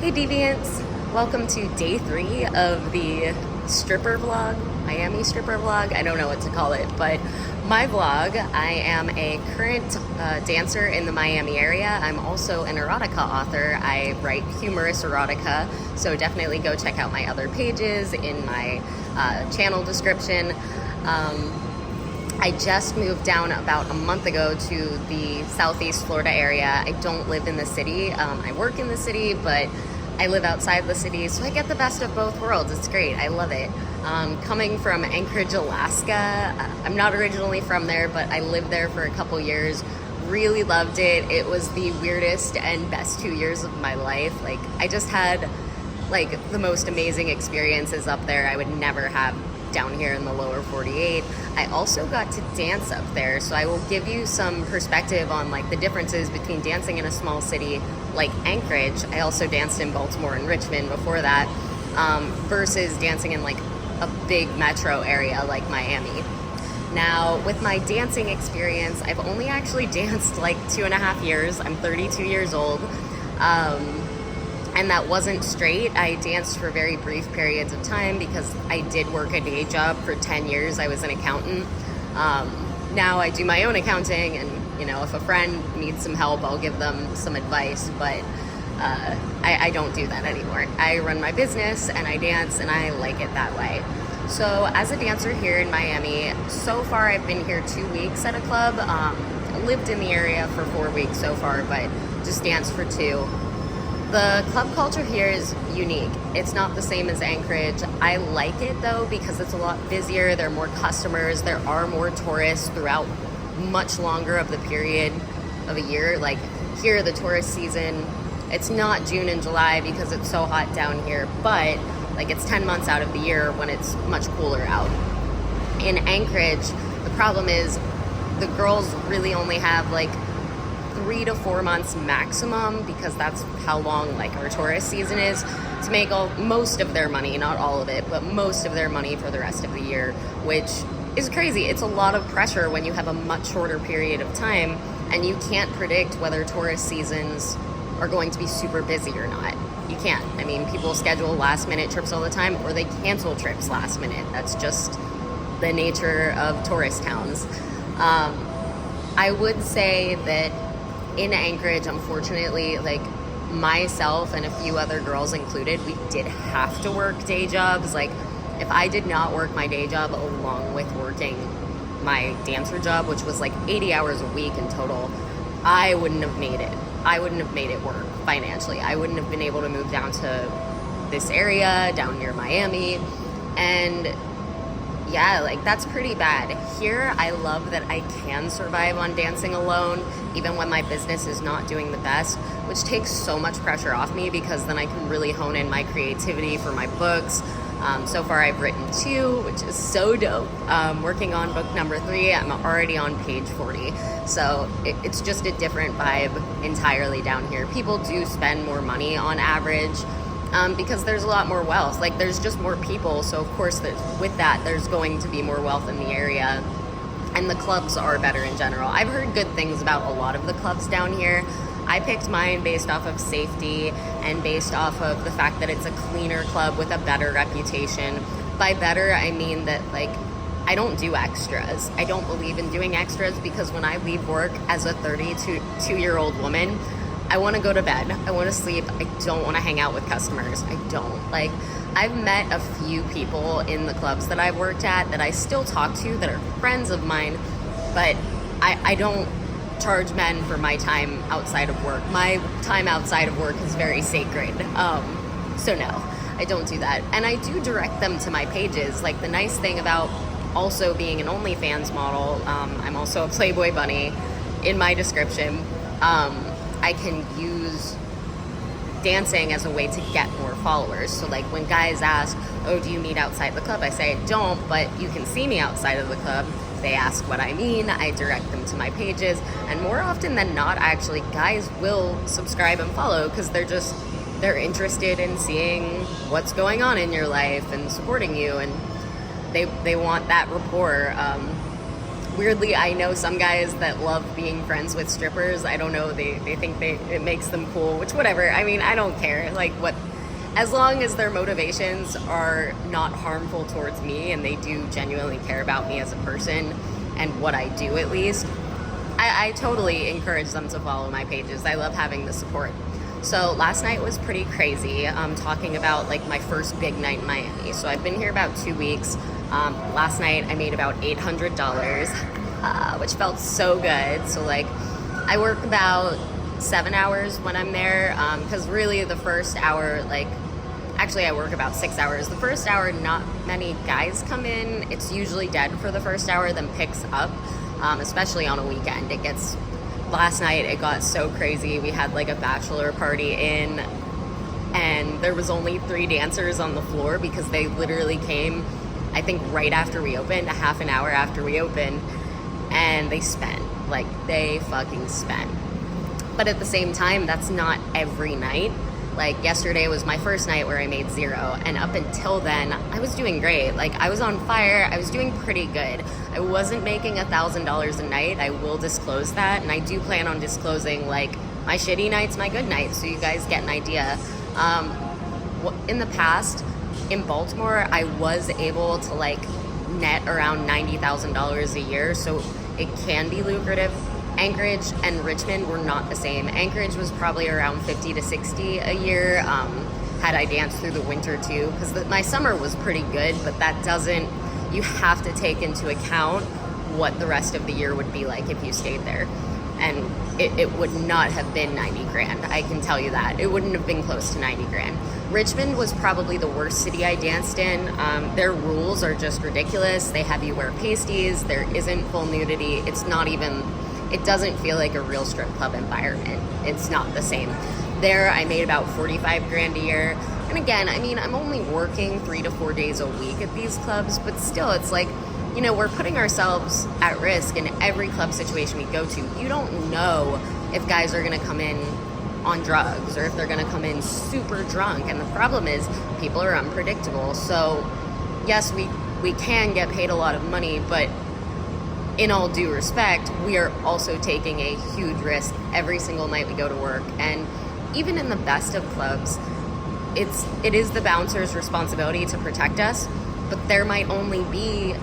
Hey Deviants, welcome to day 3 of the stripper vlog, Miami stripper vlog. I don't know what to call it, but my vlog. I am a current dancer in the Miami area. I'm also an erotica author. I write humorous erotica, so definitely go check out my other pages in my channel description. I just moved down about a month ago to the Southeast Florida area. I don't live in the city. I work in the city, but I live outside the city, so I get the best of both worlds. It's great. I love it. Coming from Anchorage, Alaska, I'm not originally from there, but I lived there for a couple years. Really loved it. It was the weirdest and best 2 years of my life. Like, I just had the most amazing experiences up there I would never have down here in the lower 48. I also got to dance up there, so I will give you some perspective on the differences between dancing in a small city like Anchorage. I also danced in Baltimore and Richmond before that, versus dancing in a big metro area like Miami. Now, with my dancing experience, I've only actually danced 2.5 years. I'm 32 years old. And that wasn't straight. I danced for very brief periods of time because I did work a day job for 10 years. I was an accountant. Now I do my own accounting, and if a friend needs some help, I'll give them some advice, but I don't do that anymore. I run my business and I dance, and I like it that way. So as a dancer here in Miami, so far I've been here 2 weeks at a club. Lived in the area for 4 weeks so far, but just danced for 2. The club culture here is unique. It's not the same as Anchorage. I like it though because it's a lot busier. There are more customers. There are more tourists throughout much longer of the period of a year. Like here, the tourist season, it's not June and July because it's so hot down here, but it's 10 months out of the year when it's much cooler out. In Anchorage, the problem is the girls really only have 3 to 4 months maximum, because that's how long our tourist season is, to make most of their money, not all of it, but most of their money for the rest of the year, which is crazy. It's a lot of pressure when you have a much shorter period of time and you can't predict whether tourist seasons are going to be super busy or not. You can't. I mean, people schedule last minute trips all the time, or they cancel trips last minute. That's just the nature of tourist towns. I would say that in Anchorage, unfortunately, myself and a few other girls included, we did have to work day jobs. If I did not work my day job along with working my dancer job, which was 80 hours a week in total, I wouldn't have made it. I wouldn't have made it work financially. I wouldn't have been able to move down to this area, down near Miami. And yeah, that's pretty bad. Here, I love that I can survive on dancing alone, even when my business is not doing the best, which takes so much pressure off me because then I can really hone in my creativity for my books. So far, I've written 2, which is so dope. Working on book number 3, I'm already on page 40. So it's just a different vibe entirely down here. People do spend more money on average, because there's a lot more wealth. There's just more people, so of course with that there's going to be more wealth in the area, and the clubs are better in general. I've heard good things about a lot of the clubs down here. I picked mine based off of safety and based off of the fact that it's a cleaner club with a better reputation. By better, I mean that I don't do extras. I don't believe in doing extras because when I leave work as a 32-year-old woman, I want to go to bed. I want to sleep. I don't want to hang out with customers. I don't. I've met a few people in the clubs that I've worked at that I still talk to that are friends of mine, but I don't charge men for my time outside of work. My time outside of work is very sacred. So no, I don't do that. And I do direct them to my pages. The nice thing about also being an OnlyFans model, I'm also a Playboy Bunny in my description. I can use dancing as a way to get more followers. So when guys ask, oh, do you meet outside the club? I say I don't, but you can see me outside of the club. They ask what I mean. I direct them to my pages. And more often than not, actually, guys will subscribe and follow because they're interested in seeing what's going on in your life and supporting you. And they want that rapport. weirdly, I know some guys that love being friends with strippers. I don't know, they think it makes them cool, which whatever. I mean, I don't care. Like, what, as long as their motivations are not harmful towards me and they do genuinely care about me as a person and what I do, at least, I totally encourage them to follow my pages. I love having the support. So last night was pretty crazy. Talking about like my first big night in Miami. So I've been here about 2 weeks. Last night I made about $800, which felt so good. So like I work about 7 hours when I'm there, because really the first hour, like, actually I work about 6 hours. The first hour, not many guys come in. It's usually dead for the first hour, then picks up, especially on a weekend. Last night it got so crazy. We had like a bachelor party in, and there was only 3 dancers on the floor because they literally came, I think, right after we opened, a half an hour after we opened, and they spent. Like, they fucking spent. But at the same time, that's not every night. Like, yesterday was my first night where I made 0, and up until then, I was doing great. Like, I was on fire. I was doing pretty good. I wasn't making $1,000 a night. I will disclose that, and I do plan on disclosing, like, my shitty nights, my good nights, so you guys get an idea. In the past, in Baltimore, I was able to, like, net around $90,000 a year, so it can be lucrative. Anchorage and Richmond were not the same. Anchorage was probably around 50 to 60 a year, had I danced through the winter too, because my summer was pretty good, but that doesn't, you have to take into account what the rest of the year would be like if you stayed there. And it would not have been 90 grand, I can tell you that. It wouldn't have been close to 90 grand. Richmond was probably the worst city I danced in. Their rules are just ridiculous. They have you wear pasties, there isn't full nudity, it doesn't feel like a real strip club environment. It's not the same. There, I made about 45 grand a year. And again, I mean, I'm only working 3 to 4 days a week at these clubs, but still, it's like, you know, we're putting ourselves at risk in every club situation we go to. You don't know if guys are gonna come in on drugs or if they're gonna come in super drunk. And the problem is, people are unpredictable. So, yes, we can get paid a lot of money, but in all due respect, we are also taking a huge risk every single night we go to work. And even in the best of clubs, it is the bouncer's responsibility to protect us, but there might only be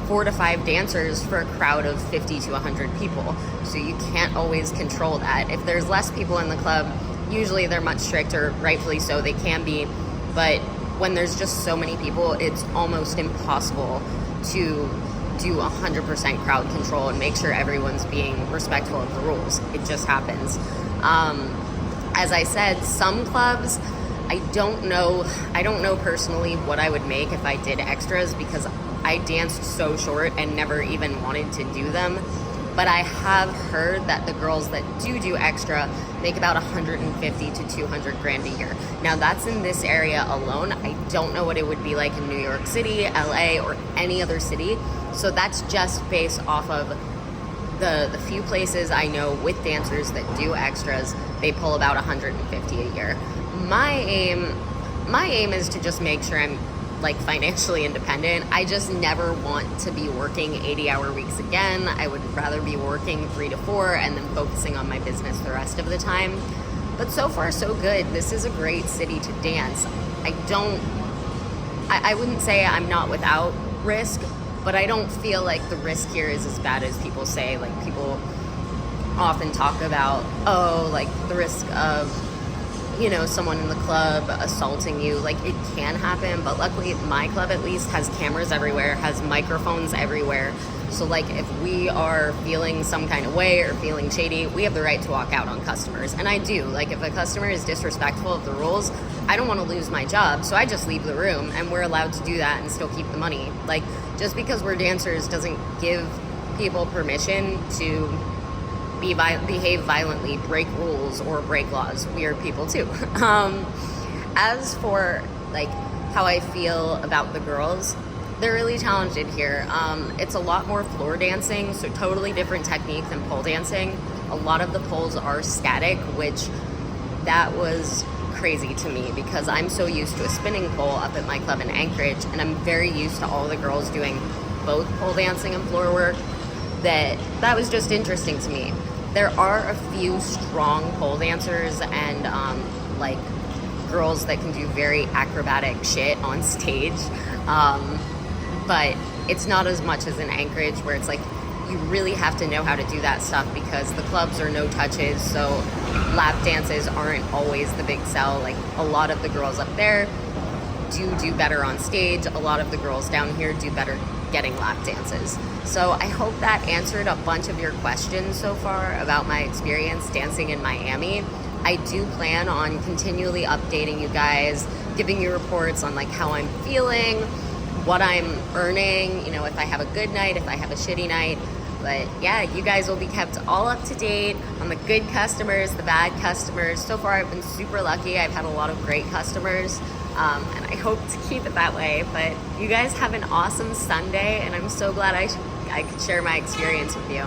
4 to 5 dancers for a crowd of 50 to 100 people. So you can't always control that. If there's less people in the club, usually they're much stricter, rightfully so, they can be. But when there's just so many people, it's almost impossible to do 100% crowd control and make sure everyone's being respectful of the rules. It just happens. As I said, some clubs, I don't know personally what I would make if I did extras, because I danced so short and never even wanted to do them. But I have heard that the girls that do extra make about 150 to 200 grand a year. Now, that's in this area alone. I don't know what it would be like in New York City, LA, or any other city. So that's just based off of the few places I know with dancers that do extras. They pull about 150 a year. My aim is to just make sure I'm, like, financially independent. I just never want to be working 80-hour weeks again. I would rather be working 3 to 4 and then focusing on my business the rest of the time. But so far, so good. This is a great city to dance. I wouldn't say I'm not without risk, but I don't feel like the risk here is as bad as people say. Like, people often talk about, oh, like, the risk of, you know, someone in the club assaulting you. Like, it can happen, but luckily my club at least has cameras everywhere, has microphones everywhere. So, like, if we are feeling some kind of way or feeling shady, we have the right to walk out on customers. And I do. Like, if a customer is disrespectful of the rules, I don't want to lose my job, so I just leave the room, and we're allowed to do that and still keep the money. Like, just because we're dancers doesn't give people permission to behave violently, break rules, or break laws. We are people too. As for, like, how I feel about the girls, they're really talented here. It's a lot more floor dancing, so totally different technique than pole dancing. A lot of the poles are static, which that was crazy to me because I'm so used to a spinning pole up at my club in Anchorage, and I'm very used to all the girls doing both pole dancing and floor work. that was just interesting to me. There are a few strong pole dancers and like girls that can do very acrobatic shit on stage, but it's not as much as in Anchorage, where it's like you really have to know how to do that stuff because the clubs are no touches, so lap dances aren't always the big sell. Like a lot of the girls up there do better on stage. A lot of the girls down here do better getting lap dances. So I hope that answered a bunch of your questions so far about my experience dancing in Miami. I do plan on continually updating you guys, giving you reports on like how I'm feeling, what I'm earning, you know, if I have a good night, if I have a shitty night. But yeah, you guys will be kept all up to date on the good customers, the bad customers. So far, I've been super lucky. I've had a lot of great customers, and I hope to keep it that way. But you guys have an awesome Sunday, and I'm so glad I could share my experience with you.